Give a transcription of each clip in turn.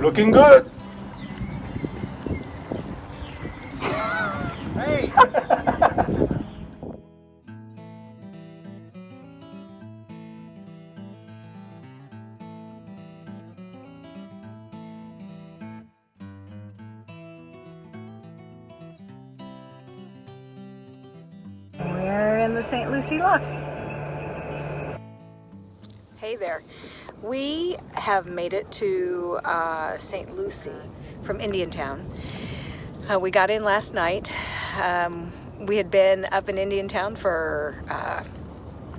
Looking good. Hey. We're in the St. Lucie Lock. Hey there. We have made it to St. Lucie from Indiantown. We got in last night. We had been up in Indiantown for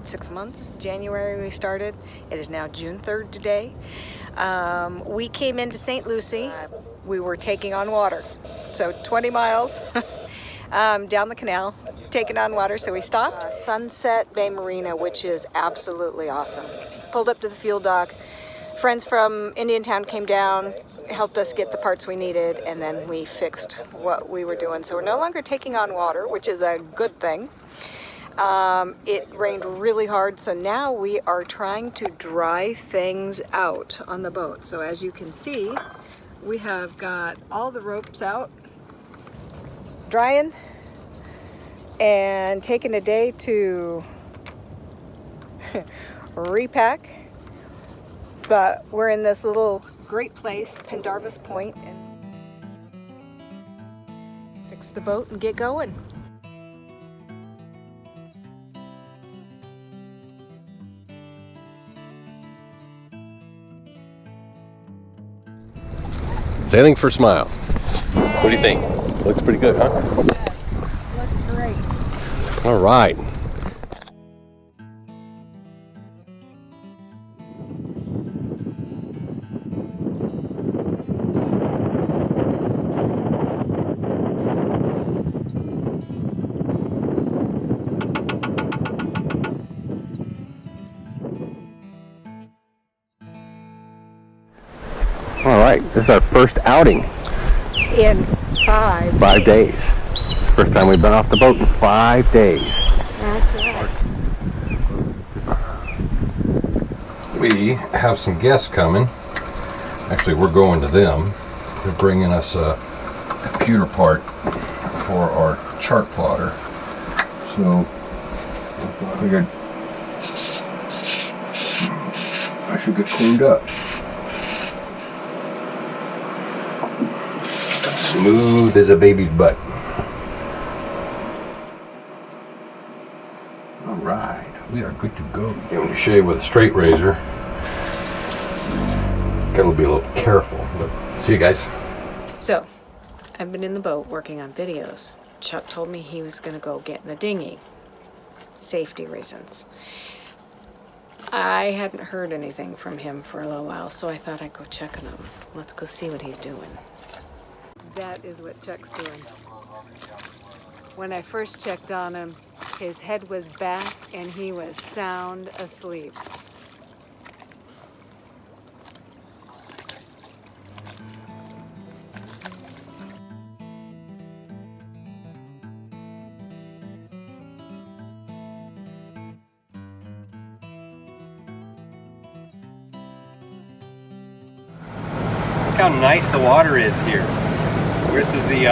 6 months. January we started. It is now June 3rd today. We came into St. Lucie. We were taking on water. So 20 miles down the canal, taking on water. So we stopped. Sunset Bay Marina, which is absolutely awesome. Pulled up to the fuel dock. Friends from Indiantown came down, helped us get the parts we needed, and then we fixed what we were doing. So we're no longer taking on water, which is a good thing. It rained really hard, so now we are trying to dry things out on the boat. So as you can see, we have got all the ropes out, drying, and taking a day to repack. But we're in this little great place, Pendarvis Point, and fix the boat and get going. Sailing for smiles. What do you think? Looks pretty good, huh? Looks great. All right. All right, this is our first outing. In 5 days. It's the first time we've been off the boat in 5 days. That's right. We have some guests coming. Actually, we're going to them. They're bringing us a computer part for our chart plotter. So, I figured I should get cleaned up. Smooth as a baby's butt. All right, we are good to go. And when you shave with a straight razor, gotta be a little careful. But see you guys. So, I've been in the boat working on videos. Chuck told me he was gonna go get in the dinghy. Safety reasons. I hadn't heard anything from him for a little while, so I thought I'd go check on him. Let's go see what he's doing. That is what Chuck's doing. When I first checked on him, his head was back and he was sound asleep. Look how nice the water is here. This is the,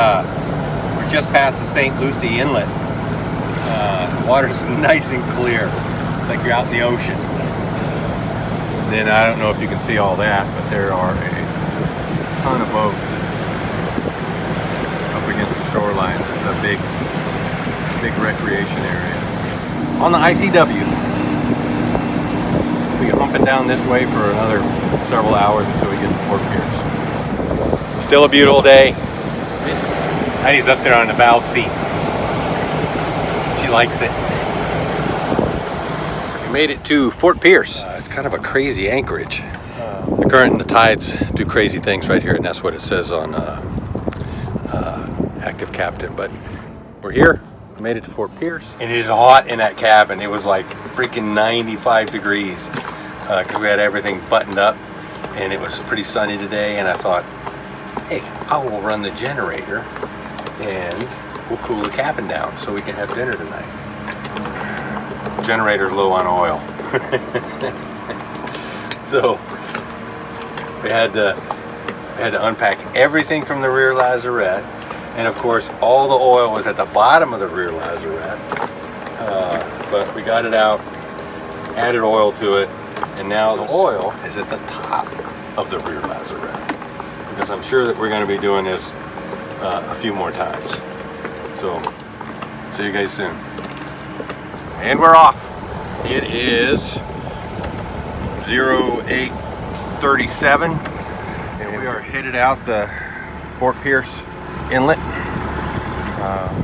we're just past the St. Lucie Inlet. The water's nice and clear. It's like you're out in the ocean. Then I don't know if you can see all that, but there are a ton of boats up against the shoreline. This is a big recreation area. On the ICW. We get bumping down this way for another several hours until we get to Fort Pierce. Still a beautiful day. Heidi's up there on the bow seat. She likes it. We made it to Fort Pierce. It's kind of a crazy anchorage. The current and the tides do crazy things right here, and that's what it says on Active Captain. But we're here. We made it to Fort Pierce. And it is hot in that cabin. It was like freaking 95 degrees because we had everything buttoned up, and it was pretty sunny today. And I thought, hey, I will run the generator and we'll cool the cabin down so we can have dinner tonight. Generator's low on oil. So we had had to unpack everything from the rear lazarette, and of course all the oil was at the bottom of the rear lazarette. But we got it out, added oil to it, and now the oil is at the top of the rear lazarette, because I'm sure that we're going to be doing this a few more times. So see you guys soon. And we're off. It is 08:37 and we are headed out the Fort Pierce Inlet,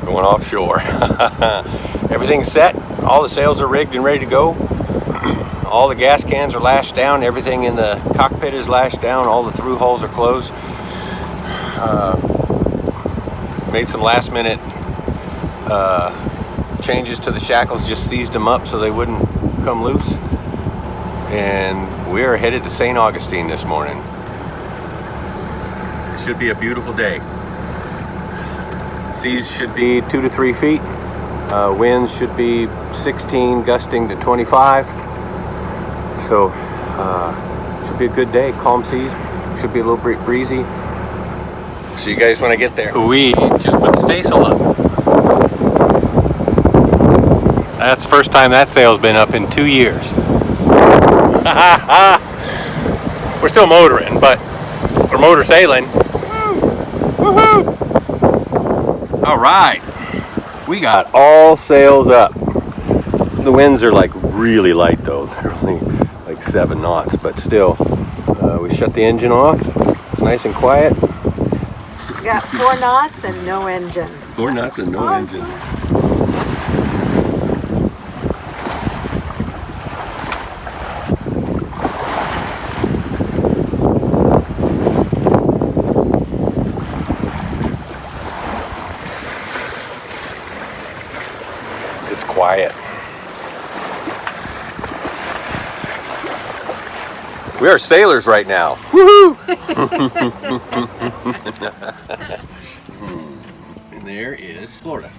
going offshore. Everything's set, all the sails are rigged and ready to go. All the gas cans are lashed down, everything in the cockpit is lashed down, all the through holes are closed. Made some last minute changes to the shackles, just seized them up so they wouldn't come loose. And we are headed to St. Augustine this morning. It should be a beautiful day. Seas should be 2 to 3 feet. Winds should be 16, gusting to 25. So should be a good day. Calm seas. Should be a little breezy. See you guys when I get there. We just put the staysail up. That's the first time that sail's been up in 2 years. We're still motoring, but we're motor sailing. Woohoo! All right, we got all sails up. The winds are like really light though. They're only like 7 knots, but still. We shut the engine off. It's nice and quiet. We got 4 knots and no engine. 4 knots and no engine. It's quiet. We are sailors right now. Woohoo! And there is Florida.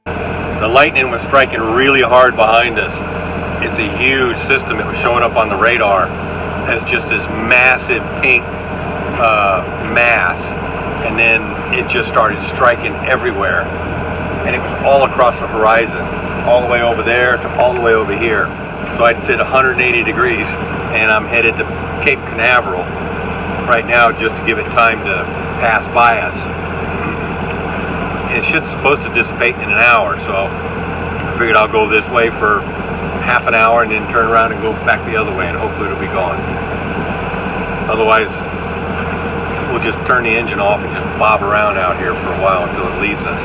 The lightning was striking really hard behind us. It's a huge system. It was showing up on the radar as just this massive pink mass. And then it just started striking everywhere. And it was all across the horizon, all the way over there to all the way over here. So I did 180 degrees and I'm headed to Cape Canaveral right now just to give it time to pass by us. And it should supposed to dissipate in an hour, so I figured I'll go this way for half an hour and then turn around and go back the other way and hopefully it'll be gone. Otherwise, we'll just turn the engine off and just bob around out here for a while until it leaves us.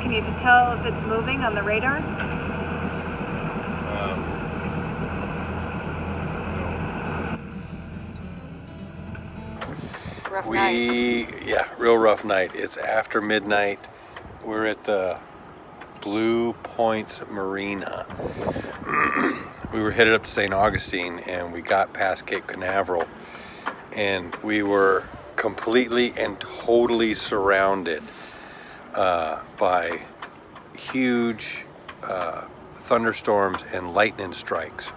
Can you tell if it's moving on the radar? Rough night. Yeah, real rough night. It's after midnight. We're at the Blue Points Marina. We were headed up to St. Augustine and we got past Cape Canaveral and we were completely and totally surrounded by huge thunderstorms and lightning strikes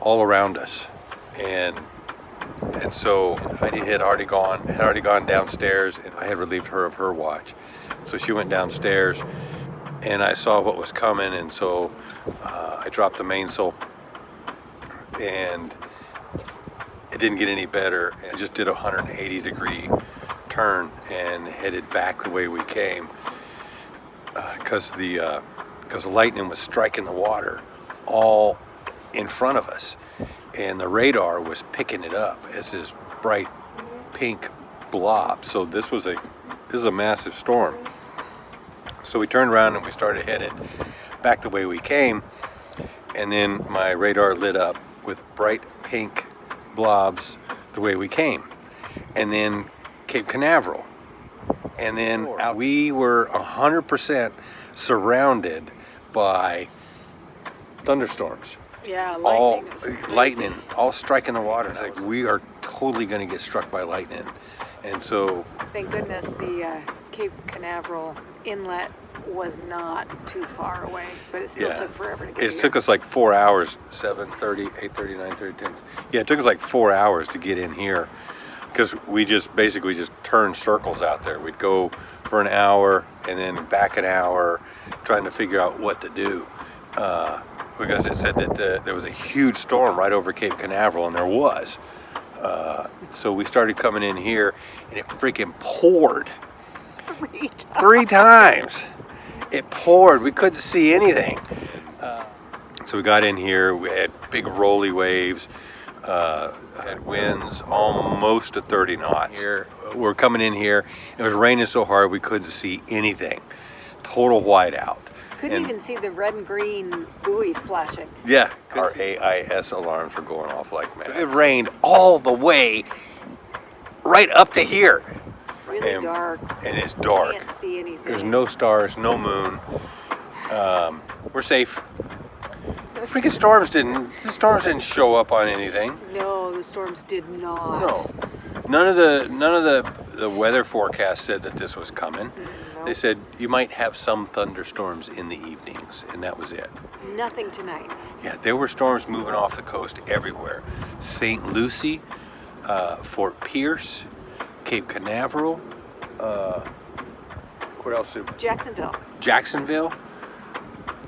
all around us. And so Heidi had already gone downstairs, and I had relieved her of her watch. So she went downstairs, and I saw what was coming, and so I dropped the mainsail, and it didn't get any better. I just did a 180-degree turn and headed back the way we came, because the lightning was striking the water all in front of us. And the radar was picking it up as this bright pink blob. So this is a massive storm. So we turned around and we started headed back the way we came, and then my radar lit up with bright pink blobs the way we came, and then Cape Canaveral, And then we were 100% surrounded by thunderstorms. Yeah, All lightning. It was crazy. lightning, all striking the water. It's like we are totally going to get struck by lightning. And so, Thank goodness the Cape Canaveral inlet was not too far away, but it still took forever to get here. it took us like 4 hours, 7:30, 8:30, 9:30, 10. Yeah, it took us like 4 hours to get in here because we just basically just turned circles out there. We'd go for an hour and then back an hour trying to figure out what to do. Because it said that there was a huge storm right over Cape Canaveral, and there was. So we started coming in here, and it freaking poured 3 times. It poured. We couldn't see anything. So we got in here. We had big rolly waves. Had winds almost to 30 knots. Here, we're coming in here. It was raining so hard we couldn't see anything. Total whiteout. Couldn't even see the red and green buoys flashing. Yeah, our AIS alarms were going off like mad. It rained all the way right up to here. Really dark. And it's dark. Can't see anything. There's no stars, no moon. We're safe. The freaking storms didn't show up on anything. No, the storms did not. No. None of the weather forecast said that this was coming. No. They said you might have some thunderstorms in the evenings, and that was it. Nothing tonight. Yeah, there were storms moving off the coast everywhere. St. Lucie, Fort Pierce, Cape Canaveral, what else? Jacksonville. Jacksonville.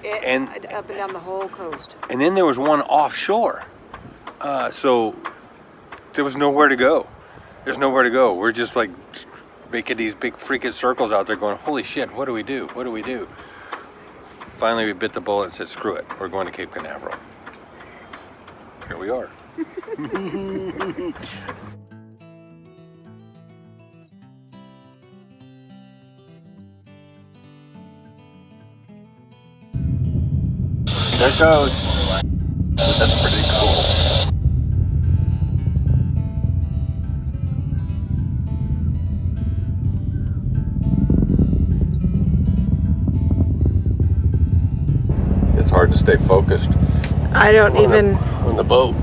And up and down the whole coast. And then there was one offshore. So there was nowhere to go. There's nowhere to go. We're just like making these big freaking circles out there going, holy shit, what do we do? What do we do? Finally, we bit the bullet and said, screw it. We're going to Cape Canaveral. Here we are. There it goes. That's pretty cool. It's hard to stay focused. I don't even. On the boat.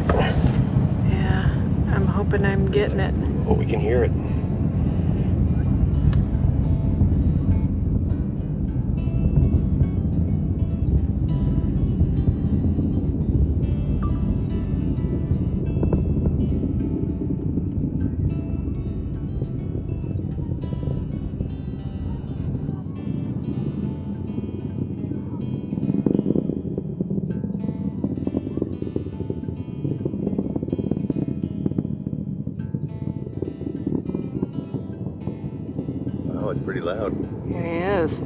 Yeah, I'm hoping I'm getting it. Well, we can hear it. Oh, it's pretty loud. It is.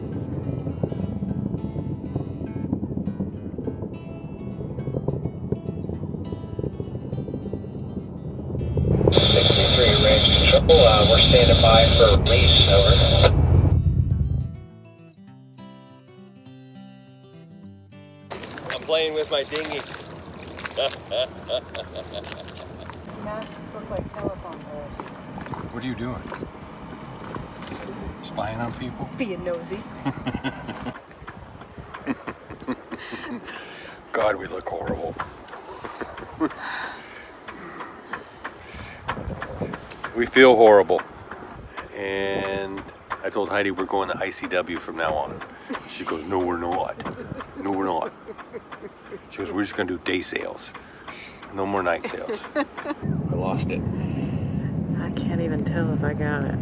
Range Control, we're standing by for release, over. I'm playing with my dinghy. These masks look like telephone poles. What are you doing? Spying on people? Being nosy. God, we look horrible. We feel horrible. And I told Heidi we're going to ICW from now on. She goes, no, we're not. No, we're not. She goes, we're just going to do day sales. No more night sales. I lost it. I can't even tell if I got it.